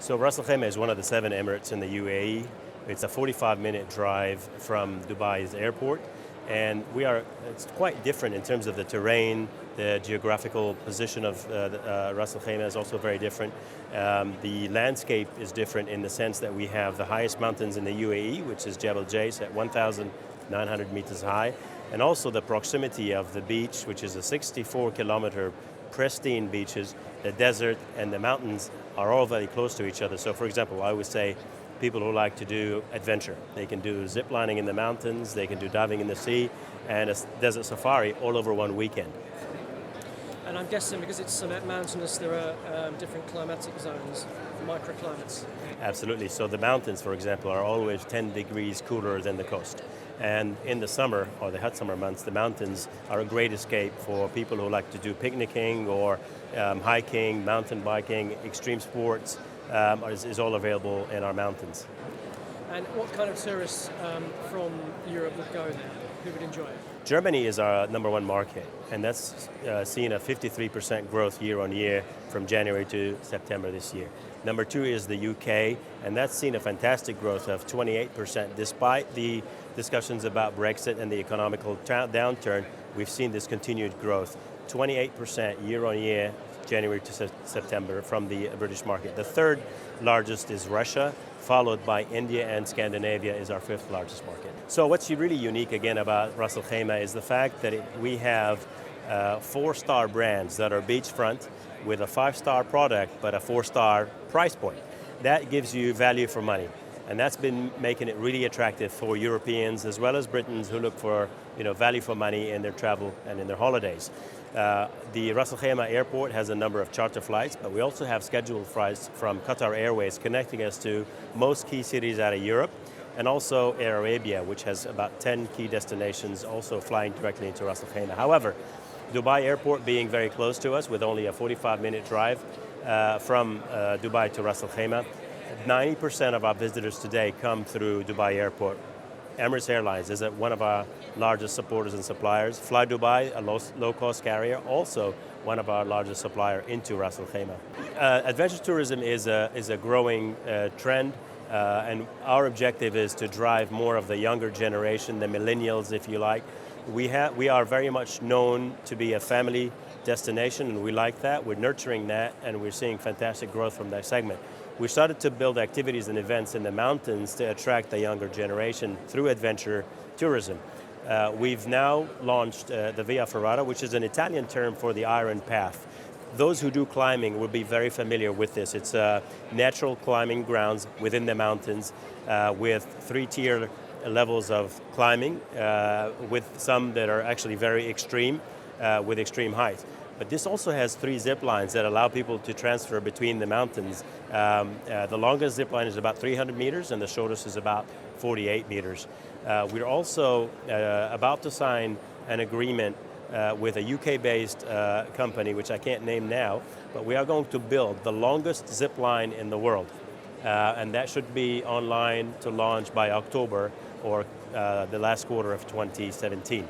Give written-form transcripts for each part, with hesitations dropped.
So Ras Al Khaimah is one of the 7 Emirates in the UAE. It's a 45-minute drive from Dubai's airport, and it's quite different in terms of the terrain. The geographical position of Ras Al Khaimah is also very different. The landscape is different in the sense that we have the highest mountains in the UAE, which is Jebel Jais at 1,900 meters high, and also the proximity of the beach, which is a 64-kilometer pristine beaches. The desert and the mountains are all very close to each other. So for example, I would say people who like to do adventure, they can do zip lining in the mountains, they can do diving in the sea, and a desert safari all over one weekend. And I'm guessing because it's mountainous, there are different climatic zones, microclimates. Absolutely. So the mountains, for example, are always 10 degrees cooler than the coast. And in the summer, or the hot summer months, the mountains are a great escape for people who like to do picnicking or hiking, mountain biking, extreme sports, is all available in our mountains. And what kind of tourists from Europe would go there? Who would enjoy it? Germany is our number 1 market, and that's seen a 53% growth year on year from January to September this year. Number 2 is the UK, and that's seen a fantastic growth of 28%. Despite the discussions about Brexit and the economical downturn, we've seen this continued growth, 28% year on year, January to September from the British market. The 3rd largest is Russia, followed by India, and Scandinavia is our 5th largest market. So what's really unique again about Ras Al Khaimah is the fact that we have 4-star brands that are beachfront with a 5-star product but a 4-star price point. That gives you value for money. And that's been making it really attractive for Europeans as well as Britons who look for value for money in their travel and in their holidays. The Ras Al Khaimah airport has a number of charter flights, but we also have scheduled flights from Qatar Airways connecting us to most key cities out of Europe, and also Air Arabia, which has about 10 key destinations also flying directly into Ras Al Khaimah. However, Dubai airport being very close to us with only a 45-minute drive from Dubai to Ras Al Khaimah, 90% of our visitors today come through Dubai airport. Emirates Airlines is one of our largest supporters and suppliers. Fly Dubai, a low-cost carrier, also one of our largest supplier into Ras Al Khaimah. Adventure tourism is a growing trend, and our objective is to drive more of the younger generation, the millennials, if you like. We are very much known to be a family destination, and we like that. We're nurturing that, and we're seeing fantastic growth from that segment. We started to build activities and events in the mountains to attract the younger generation through adventure tourism. We've now launched the Via Ferrata, which is an Italian term for the Iron Path. Those who do climbing will be very familiar with this. It's natural climbing grounds within the mountains with 3-tier levels of climbing, with some that are actually very extreme, with extreme height. But this also has 3 zip lines that allow people to transfer between the mountains. The longest zip line is about 300 meters and the shortest is about 48 meters. We're also about to sign an agreement with a UK-based company, which I can't name now, but we are going to build the longest zip line in the world. And that should be online to launch by October or the last quarter of 2017.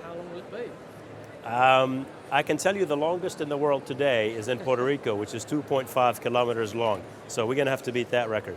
How long will it be? I can tell you the longest in the world today is in Puerto Rico, which is 2.5 kilometers long. So we're going to have to beat that record.